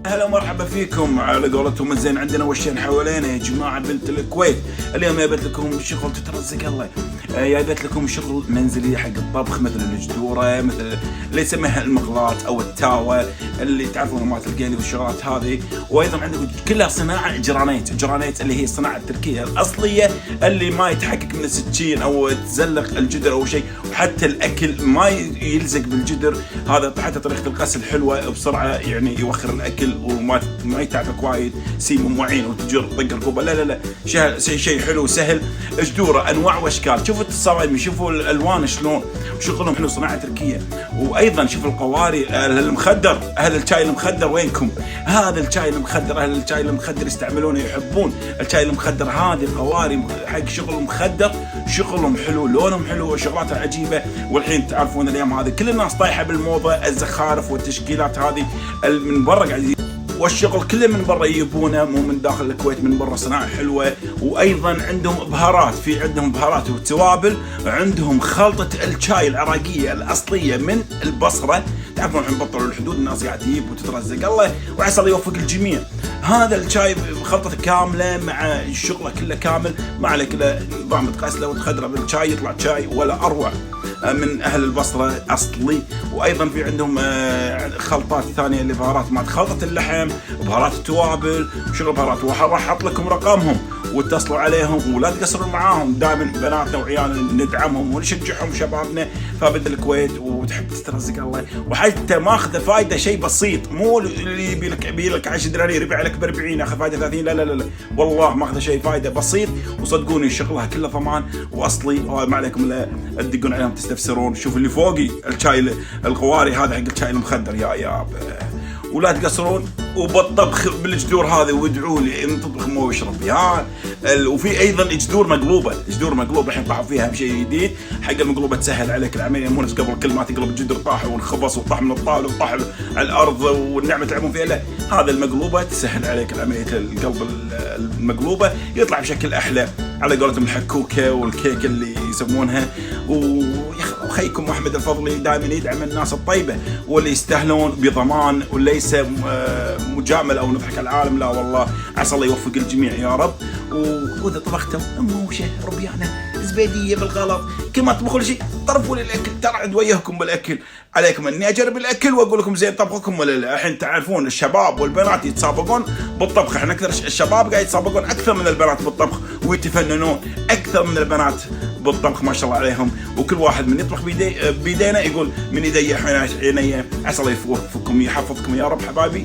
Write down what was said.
هلا ومرحبا فيكم. على قولتهم الزين عندنا وشين حوالينا يا جماعه بنت الكويت. اليوم جايبت لكم شغل تترزق الله، جايبت لكم شغل منزلي حق الطبخ، مثل الجدوره، مثل اللي يسميها المغلاط او التاوه اللي تعرفون مالت القلي والشغلات هذه. وايضا عندكم كلها صناعه جرانيت اللي هي الصناعه التركيه الاصليه اللي ما يتحكك من السكين او تزلق الجدر او شيء، وحتى الاكل ما يلزق بالجدر. هذا حتى طريقه الغسل حلوه بسرعه، يعني يوخر الاكل وما يتعبك وايد سيم معين وتجر طق الكوبه. لا شيء حلو سهل. جدوره انواع واشكال، شوفوا الصوايم، شوفوا الالوان شلون، وشغلهم حلو، صناعه تركيه. وايضا شوفوا القواري. المخدر، اهل الشاي المخدر وينكم؟ هذا الشاي المخدر، اهل الشاي المخدر يستعملونه، يحبون الشاي المخدر. هذه القواري حق شغل المخدر، شغلهم حلو، لونهم حلو، وشغلاتها عجيبه. والحين تعرفون الايام هذه كل الناس طايحه بالموضه، الزخارف والتشكيلات هذه من برا قاعد، والشغل كله من برا يجيبونه، مو من داخل الكويت، من برا. صناعه حلوه. وايضا عندهم بهارات، عندهم بهارات وتوابل. عندهم خلطه الشاي العراقيه الاصليه من البصره. تعرفون الحين بطلوا الحدود، الناس قاعد تجيب وتترزق الله، وعسى الله يوفق الجميع. هذا الشاي خلطته كامله مع الشغله كله كامل، ما عليك الا نظام تقاسله وتخدره بالشاي يطلع شاي ولا اروع من اهل البصره اصلي. وايضا في عندهم خلطات ثانيه لبهارات مع خلطه اللحم، بهارات التوابل، وشغل بهارات. راح احط لكم رقمهم واتصلوا عليهم ولا تقصرون معاهم. دائما بناتنا وعيالنا ندعمهم ونشجعهم، شبابنا فبد الكويت وتحب تترزق الله. وحتى ماخذه فايده شيء بسيط، مو اللي يبي لك 10 دنانير يبيع لك ب 40 اخذ فايده 30. لا والله ماخذه شيء فايده بسيط، وصدقوني شغلها كله ضمان واصلي. ما عليكم الا تدقون عليهم تستفسرون. شوف اللي فوقي الشاي القواري هذا حق الشاي المخدر يا ولا تقصرون. وبالطبخ بالجدور هذه وادعوا لي ان تطبخ مو يشرب فيها. وفي ايضا جدور مقلوبه الحين طاحوا فيها بشيء جديد. حق المقلوبه تسهل عليك العمليه، مو نفس قبل كل ما تقلب الجدر طاح والخبص وطاح من الطاوله وطاح على الارض والنعمه تلعبون فيها. لا، هذا المقلوبه تسهل عليك العمليه. القلب المقلوبه يطلع بشكل احلى، على قولتهم الحكوكه والكيك اللي يسمونها. وخيكم احمد الفضلي دائما يدعم الناس الطيبه واللي يستاهلون بضمان، وليس مجامل او نضحك على العالم. لا والله، عسى الله يوفق الجميع يا رب. واذا طبختم موشه ربيانه زبيديه بالغلط، كل ما تطبخوا شيء طرفوا لي الاكل، ترى عند وجهكم بالاكل. عليكم اني اجرب الاكل واقول لكم زين طبخكم ولا لا. الحين تعرفون الشباب والبنات يتسابقون بالطبخ. احنا اكثر الشباب قاعد يتسابقون اكثر من البنات بالطبخ، ويتفننون اكثر من البنات بالطبخ ما شاء الله عليهم. وكل واحد من يطبخ بيدينا يقول من ايدي عيني. عسى الله يوفقكم يحفظكم يا رب حبايبي.